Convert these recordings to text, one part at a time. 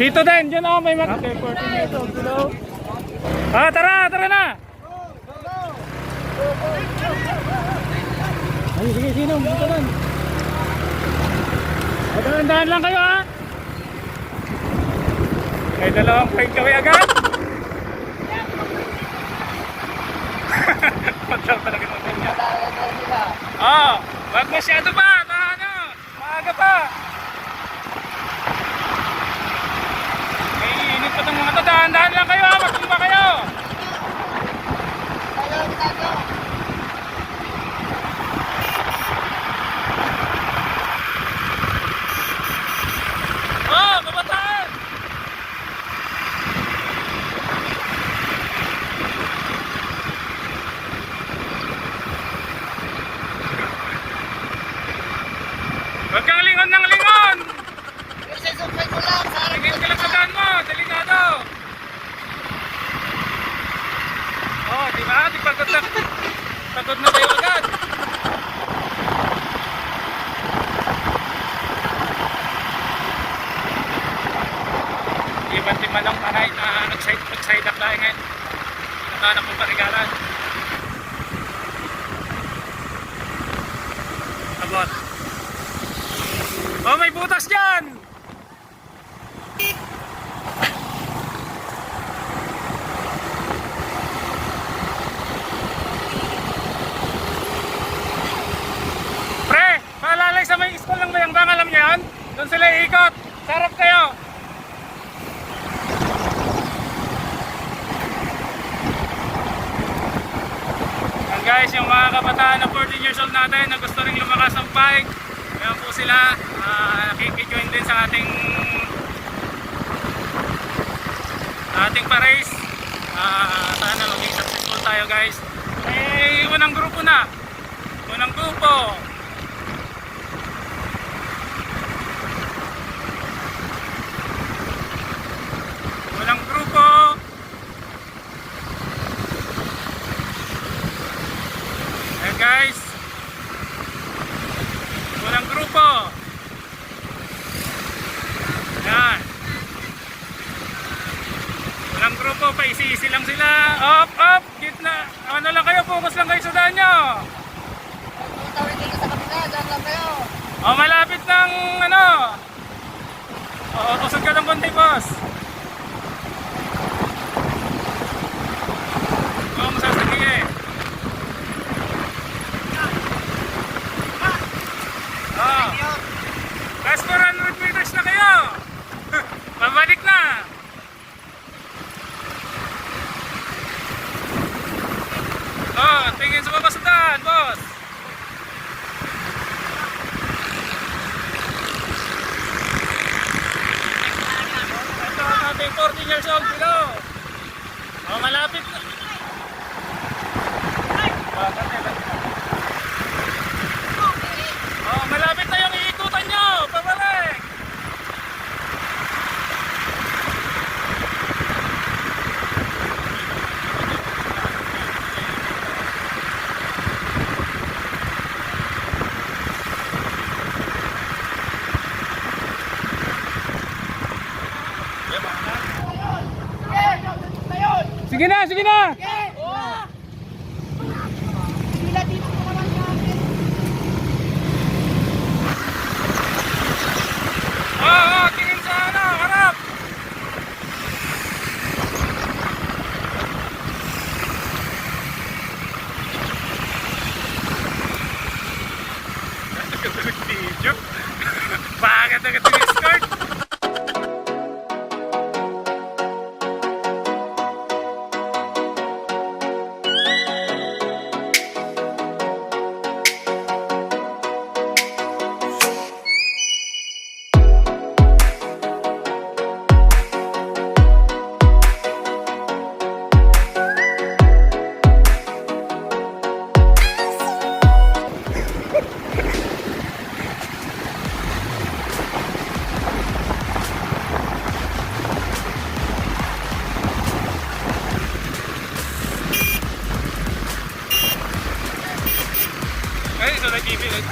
Dito din, dyan ako may mga... Okay, 14 years old, hello. Ah, tara na! Ay, sige, sino? Dito lang. Dahan-dahan lang kayo, ha? May dalawang point kami agad. Paglang talaga ng ganyan. Oo, wag masyado pa. Maaga pa. May init pa itong mga to. Dahan-dahan lang kayo, ha? Magtumba kayo. Oh, kabataan! Huwag kang lingon ng lingon! Tingin ka lang sa daan mo, delikado! Oh, di ba? Di pagod na tayo agad! Iban-timan lang panay na nag-side up tayo ngayon. Nakahanap mong parigalan. Abot. Oh, may butas dyan! Pre, paalalay sa may school ng Bayang Bang, alam niyo yan? Doon sila iikot. Sarap kayo. Yan guys, yung mga kabataan na 14 years old natin na gusto rin lumakas ng bike, ayan po sila. Nakikijoin din sa ating pa-race. Sana maging successful tayo guys. Unang grupo na. Unang grupo. Ayan guys. Unang grupo. Yan. Unang grupo, paisi-isi lang sila. Up, gitna. Ano lang kayo, focus lang kayo sa daan nyo. Oh, malapit ng ano. Oh, kusog ka ng konti, boss. Oh, masasagi eh. Oh. Last 400 meters na kayo. Pabalik na. Oh, tingin sa babasudan, boss. Ito ang ating 14 years old below. Oh, malapit na. Oh, malapit na yung iikutan nyo. Pabalik. Sige na, sige na! Oo, tingin sa ano, harap! Video? Bakit nag-skirt? Ay, ito nag-ibig.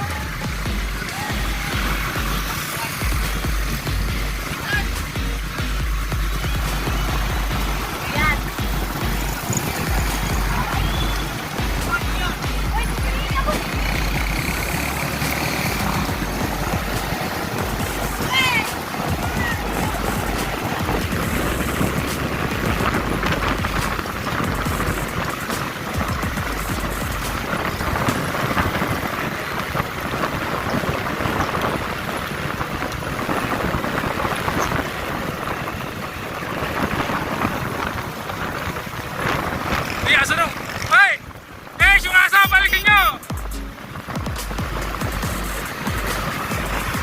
Hindi, aso nung. Ay! Eh, yung aso, balikin nyo!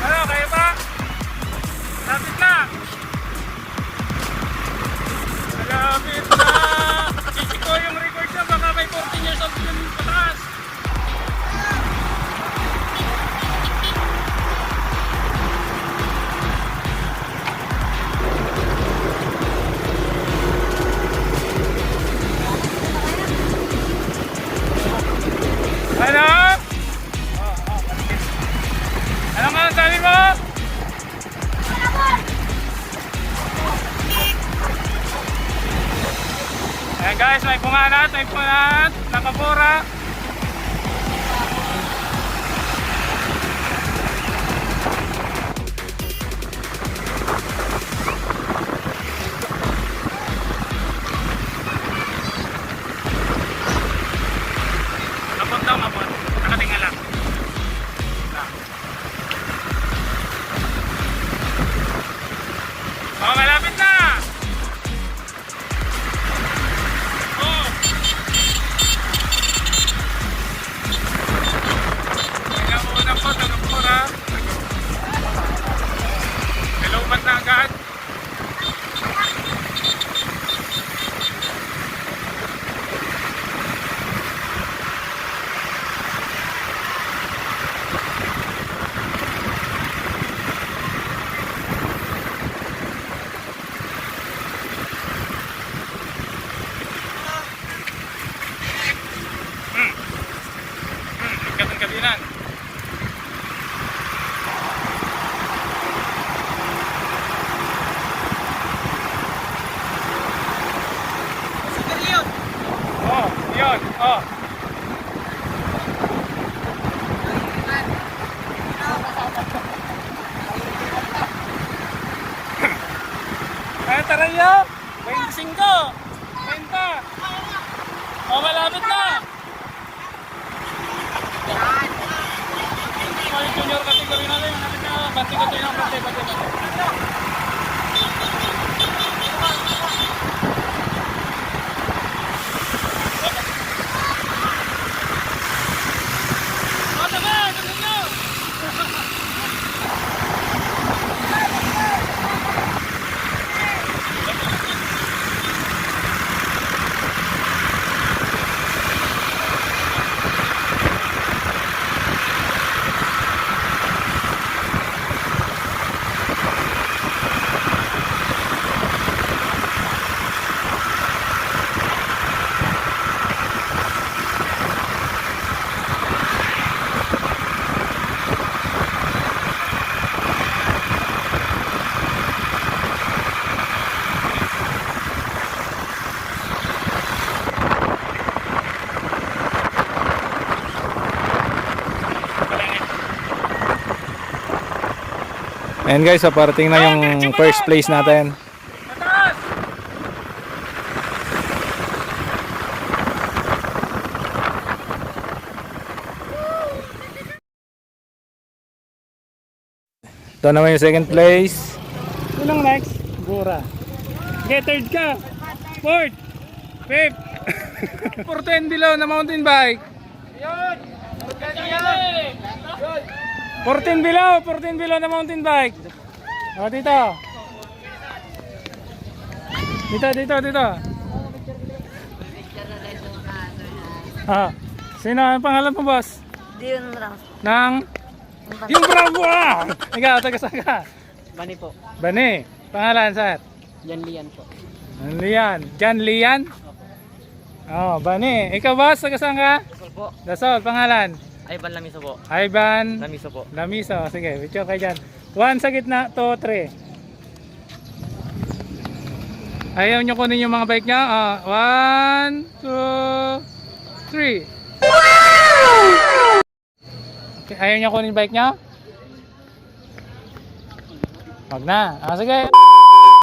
Ano, kayo ba? Lapit na! Lapit na! Check ko yung record na, baka may 14 years old yung pataas. Ano? Ano nga ang sabi mo? Ayan guys, may pumanat, nakapura. Mapot daw, mapot. Nakatinga lang. Oh, malapit na! Oh! Kaya mo unang po, nakapura. Nilupat na agad. Kabinan. Oh, yun. Oh. Ay, tara nyo. 25. 20. Oh, malapit na. Junior category natin, natin na bante ko tayo ng bante. And guys, so parating na yung first place natin. Ito naman yung second place. Unang next, Gura. Okay, third ka. Fourth. Fifth. 410 below na mountain bike. Yun. 14 below na mountain bike. O, dito. Dito. Ah, sino ang pangalan mo, boss? Diyon lang. Nang? Yung bravo ah! Ikaw, taga saan ka? Bani po. Bani. Pangalan, sir? Yan Lian po. Lian. John Lian? Oh, Bani. Ikaw, boss, taga saan ka? Dasol po. Dasol, pangalan? Ivan Lamiso po. Ivan Lamiso po. Lamiso. Sige, picture kayo dyan. 1 sa gitna, 2, 3. Ayaw nyo kunin yung mga bike nya? 1, 2, 3. Okay, ayaw nyo kunin yung bike nya? Wag na. Sige.